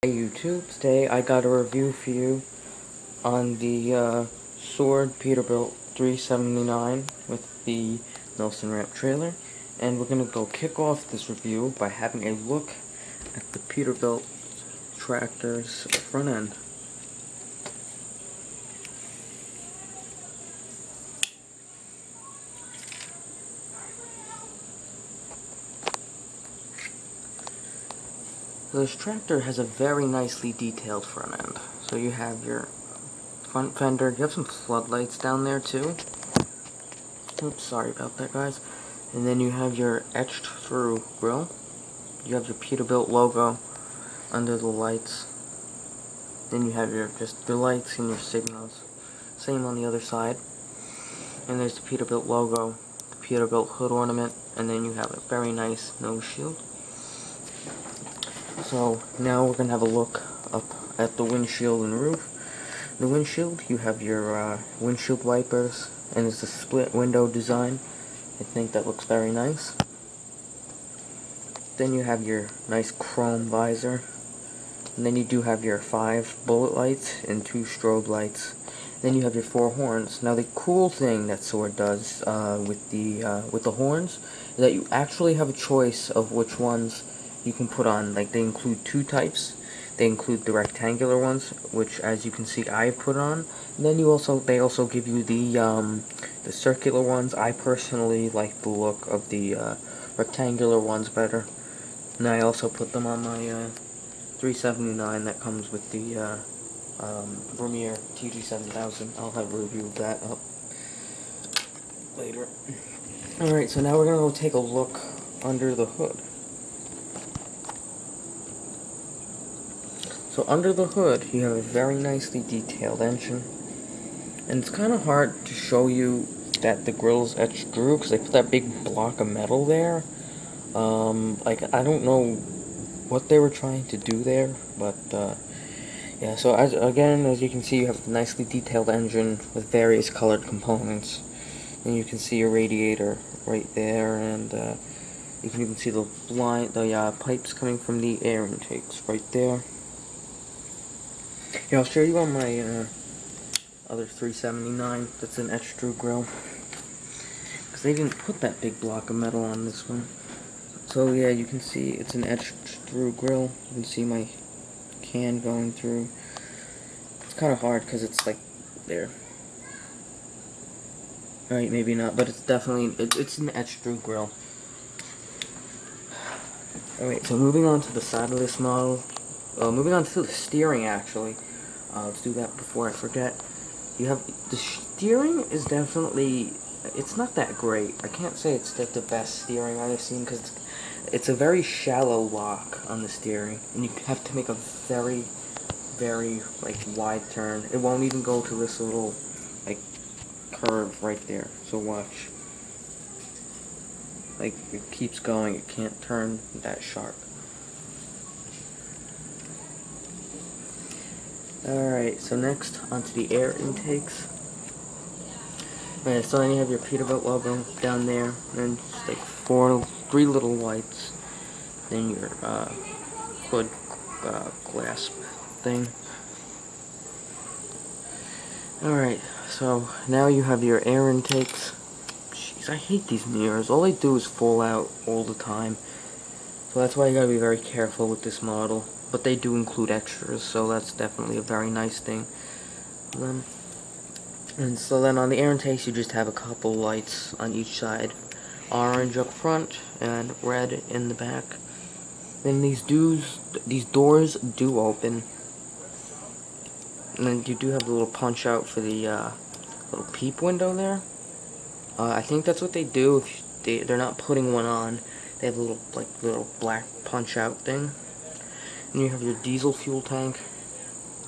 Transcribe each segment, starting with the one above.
Hey YouTube, today I got a review for you on the Sword Peterbilt 379 with the Nelson Ramp trailer, and we're going to go kick off this review by having a look at the Peterbilt tractor's front end. This tractor has a very nicely detailed front end. So you have your front fender, you have some floodlights down there too. Oops, sorry about that, guys. And then you have your etched through grille. You have your Peterbilt logo under the lights. Then you have your lights and your signals. Same on the other side. And there's the Peterbilt logo, the Peterbilt hood ornament, and then you have a very nice nose shield. So now we're going to have a look up at the windshield and roof. The windshield, you have your windshield wipers, and it's a split window design. I think that looks very nice. Then you have your nice chrome visor. And then you do have your 5 bullet lights and 2 strobe lights. Then you have your 4 horns. Now the cool thing that Sword does with the horns is that you actually have a choice of which ones you can put on. Like, they include 2 types. They include the rectangular ones, which, as you can see, I put on. And then they also give you the circular ones. I personally like the look of the rectangular ones better. And I also put them on my 379 that comes with the Vermeer TG7000. I'll have a review of that up later. Alright, so now we're going to go take a look under the hood. So under the hood, you have a very nicely detailed engine. And it's kind of hard to show you that the grill's etched through, because they put that big block of metal there. Like, I don't know what they were trying to do there, but, yeah, so as you can see, you have a nicely detailed engine with various colored components. And you can see your radiator right there, and, you can even see the pipes coming from the air intakes right there. Here, I'll show you on my other 379 that's an etched through grill, because they didn't put that big block of metal on this one. So yeah, you can see it's an etched through grill. You can see my can going through. It's kind of hard because it's like there. Alright, maybe not, but it's definitely it's an etched through grill. Alright, so moving on to the side of this model. Moving on to the steering, actually. Let's do that before I forget. You have the steering is definitely, it's not that great. I can't say it's the best steering I've seen, because it's a very shallow lock on the steering, and you have to make a very, very wide turn. It won't even go to this little curve right there. So watch. Like, it keeps going. It can't turn that sharp. Alright, so next, onto the air intakes. Alright, so then you have your Peterbilt logo down there, and just like 3 little lights. Then your hood glass thing. Alright, so now you have your air intakes. Jeez, I hate these mirrors. All they do is fall out all the time. So that's why you gotta be very careful with this model. But they do include extras, so that's definitely a very nice thing. And so then on the air intakes, you just have a couple lights on each side. Orange up front and red in the back. Then these doors do open. And then you do have the little punch out for the little peep window there. I think that's what they do if they're not putting one on. They have a little black punch out thing. And you have your diesel fuel tank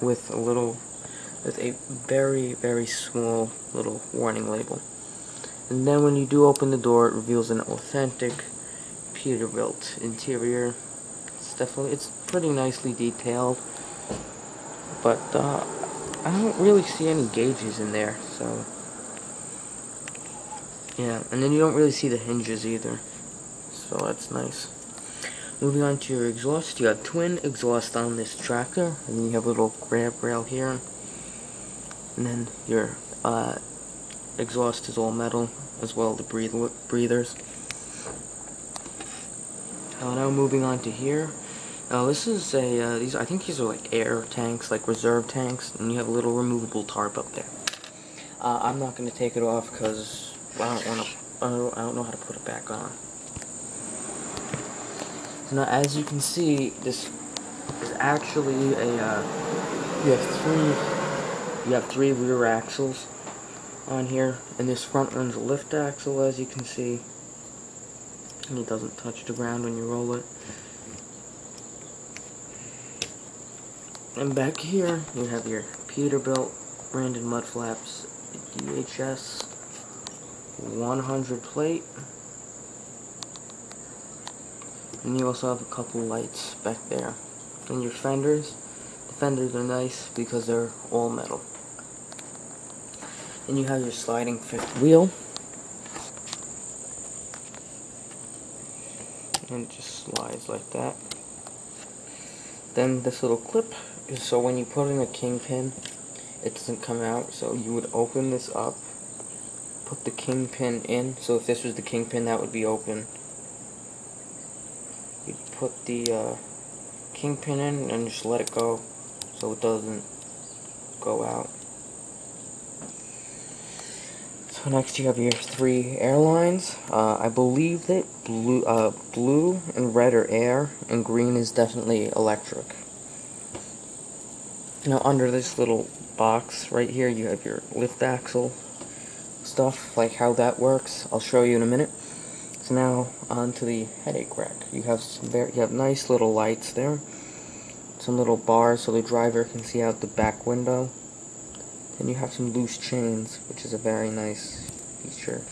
with a very, very small little warning label. And then when you do open the door, it reveals an authentic Peterbilt interior. It's pretty nicely detailed, but I don't really see any gauges in there, so yeah. And then you don't really see the hinges either, so that's nice. Moving on to your exhaust, you have twin exhaust on this tractor, and then you have a little grab rail here, and then your exhaust is all metal, as well as the breathers. Now moving on to here. This is a, I think these are like air tanks, like reserve tanks, and you have a little removable tarp up there. I'm not going to take it off because I don't know how to put it back on. So now, as you can see, this is actually a, you have three rear axles on here, and this front one's a lift axle, as you can see, and it doesn't touch the ground when you roll it. And back here, you have your Peterbilt branded mud flaps, DHS 100 plate, and you also have a couple lights back there. And your fenders, the fenders are nice because they're all metal. And you have your sliding fifth wheel, and it just slides like that. Then this little clip is so when you put in a kingpin, it doesn't come out. So you would open this up, put the kingpin in. So if this was the kingpin, that would be open. You put the kingpin in and just let it go, so it doesn't go out. So next you have your three airlines. I believe that blue and red are air, and green is definitely electric. Now under this little box right here, you have your lift axle stuff, like how that works. I'll show you in a minute. So now onto the headache rack. You have nice little lights there, some little bars so the driver can see out the back window. Then you have some loose chains, which is a very nice feature.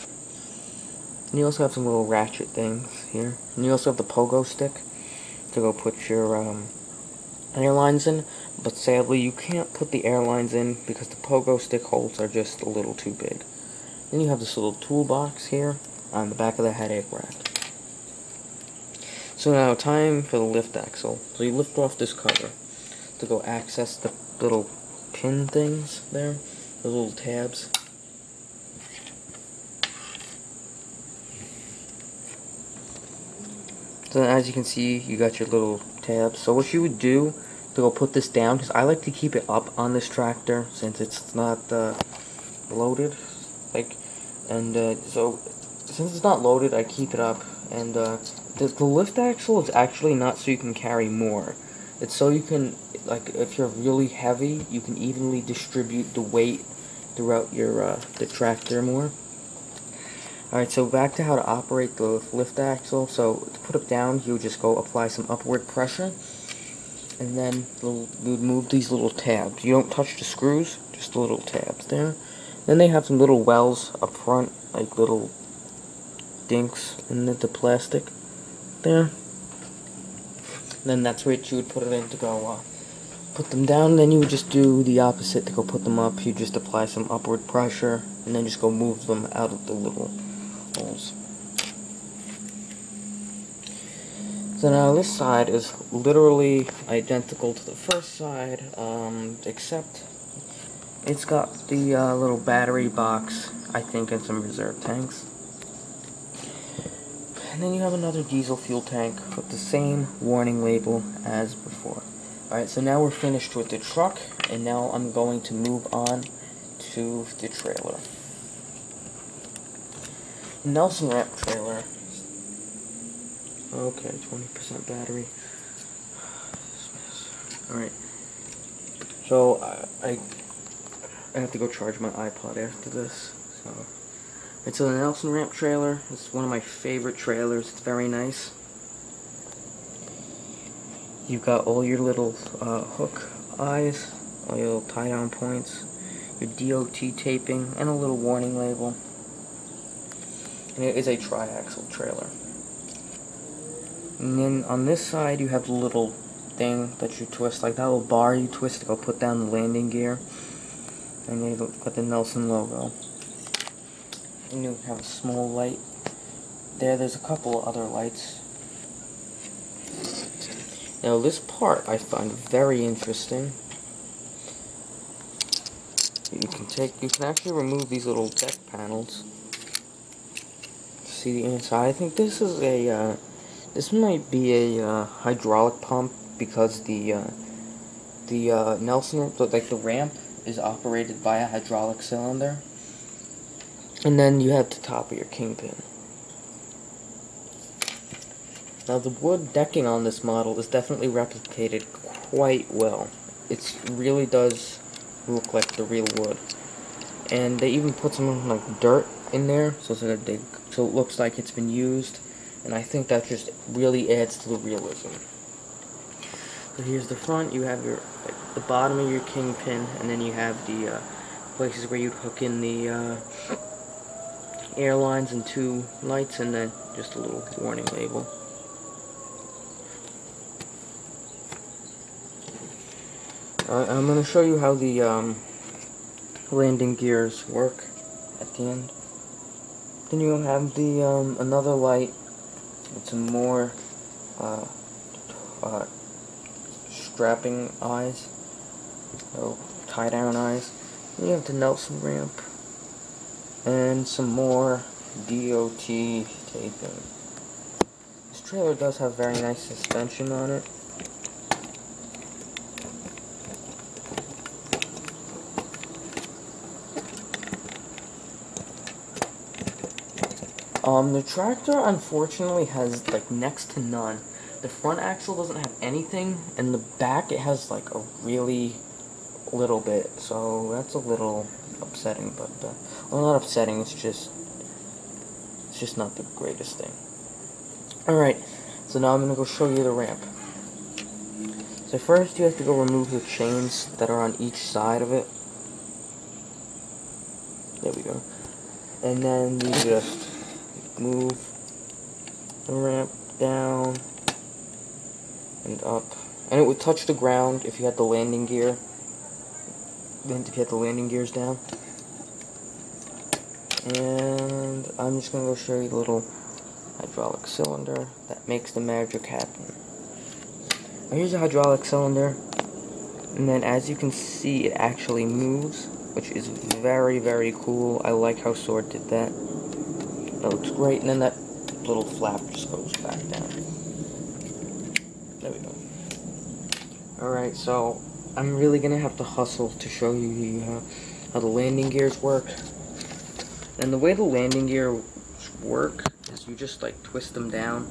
And you also have some little ratchet things here. And you also have the pogo stick to go put your airlines in. But sadly, you can't put the airlines in because the pogo stick holes are just a little too big. Then you have this little toolbox here on the back of the headache rack. So now time for the lift axle. So you lift off this cover to go access the little pin things there, the little tabs. So as you can see, you got your little tabs. So what you would do to go put this down, because I like to keep it up on this tractor since it's not loaded, so since it's not loaded, I keep it up. And the lift axle is actually not so you can carry more. It's so you can, like, if you're really heavy, you can evenly distribute the weight throughout your the tractor more. Alright, so back to how to operate the lift axle. So to put it down, you would just go apply some upward pressure, and then you would move these little tabs. You don't touch the screws, just the little tabs there. Then they have some little wells up front, like little dinks in the plastic there. Then that's where you would put it in to go put them down. Then you would just do the opposite to go put them up. You just apply some upward pressure and then just go move them out of the little holes. So now this side is literally identical to the first side, except it's got the little battery box, I think, and some reserve tanks. And then you have another diesel fuel tank with the same warning label as before. Alright, so now we're finished with the truck, and now I'm going to move on to the trailer. Nelson wrap trailer. Okay, 20% battery. Alright. So, I have to go charge my iPod after this. So the Nelson ramp trailer is one of my favorite trailers. It's very nice. You've got all your little hook eyes, all your little tie-down points, your DOT taping, and a little warning label. And it is a tri-axle trailer. And then on this side you have the little thing that you twist, like that little bar you twist to go put down the landing gear. And you've got the Nelson logo. And you have a small light there. There's a couple other lights. Now this part I find very interesting. You can actually remove these little deck panels. See the inside. I think this is this might be a hydraulic pump because the Nelson, like the ramp, is operated by a hydraulic cylinder. And then you have the top of your kingpin. Now the wood decking on this model is definitely replicated quite well. It really does look like the real wood. And they even put some like dirt in there, so it looks like it's been used. And I think that just really adds to the realism. So here's the front. You have the bottom of your kingpin, and then you have the places where you'd hook in the air lines and 2 lights, and then just a little warning label. I'm going to show you how the landing gears work at the end. Then you'll have the another light with some more strapping eyes, so tie-down eyes. Then you have the Nelson ramp and some more DOT taping. This trailer does have very nice suspension on it. The tractor unfortunately has like next to none. The front axle doesn't have anything, and the back it has like a really little bit, so that's a little upsetting, but well, not upsetting, it's just not the greatest thing. Alright, so now I'm gonna go show you the ramp. So first you have to go remove the chains that are on each side of it. There we go. And then you just move the ramp down and up, and it would touch the ground if you had the landing gear. Then if you had the landing gears down. And I'm just gonna go show you the little hydraulic cylinder that makes the magic happen. Now here's a hydraulic cylinder, and then as you can see, it actually moves, which is very, very cool. I like how Sword did that. That looks great, and then that little flap just goes back down. There we go. Alright, so I'm really going to have to hustle to show you how the landing gears work. And the way the landing gears work is you just like twist them down.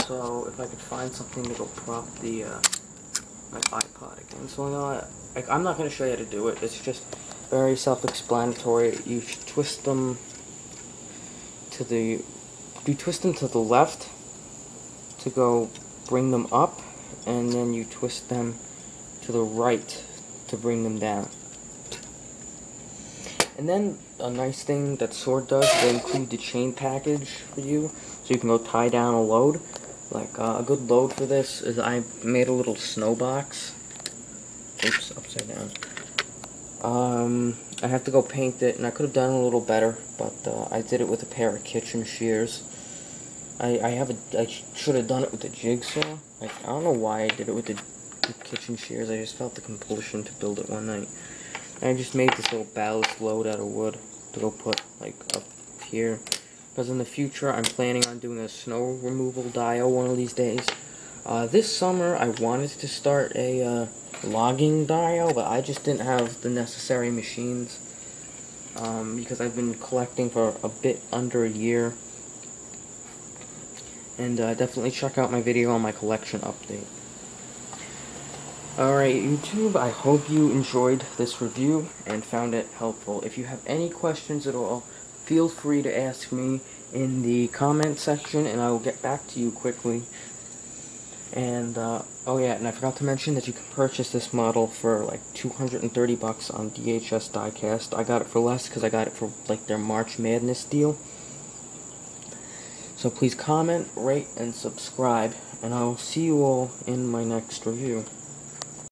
So if I could find something to go prop the my iPod again. So I'm not going to show you how to do it. It's just very self-explanatory. You twist them to the left to go bring them up, and then you twist them to the right to bring them down. And then a nice thing that Sword does, they include the chain package for you, so you can go tie down a load. Like a good load for this is I made a little snow box. Oops, upside down. I have to go paint it, and I could have done it a little better, but I did it with a pair of kitchen shears. I should have done it with a jigsaw. Like, I don't know why I did it with the kitchen shears. I just felt the compulsion to build it one night. And I just made this little ballast load out of wood to go put like up here. Because in the future, I'm planning on doing a snow removal dio one of these days. This summer, I wanted to start a logging dio, but I just didn't have the necessary machines. Because I've been collecting for a bit under a year. And definitely check out my video on my collection update. Alright, YouTube, I hope you enjoyed this review and found it helpful. If you have any questions at all, feel free to ask me in the comment section, and I will get back to you quickly. And, oh yeah, and I forgot to mention that you can purchase this model for like $230 on DHS Diecast. I got it for less because I got it for like their March Madness deal. So please comment, rate, and subscribe, and I'll see you all in my next review.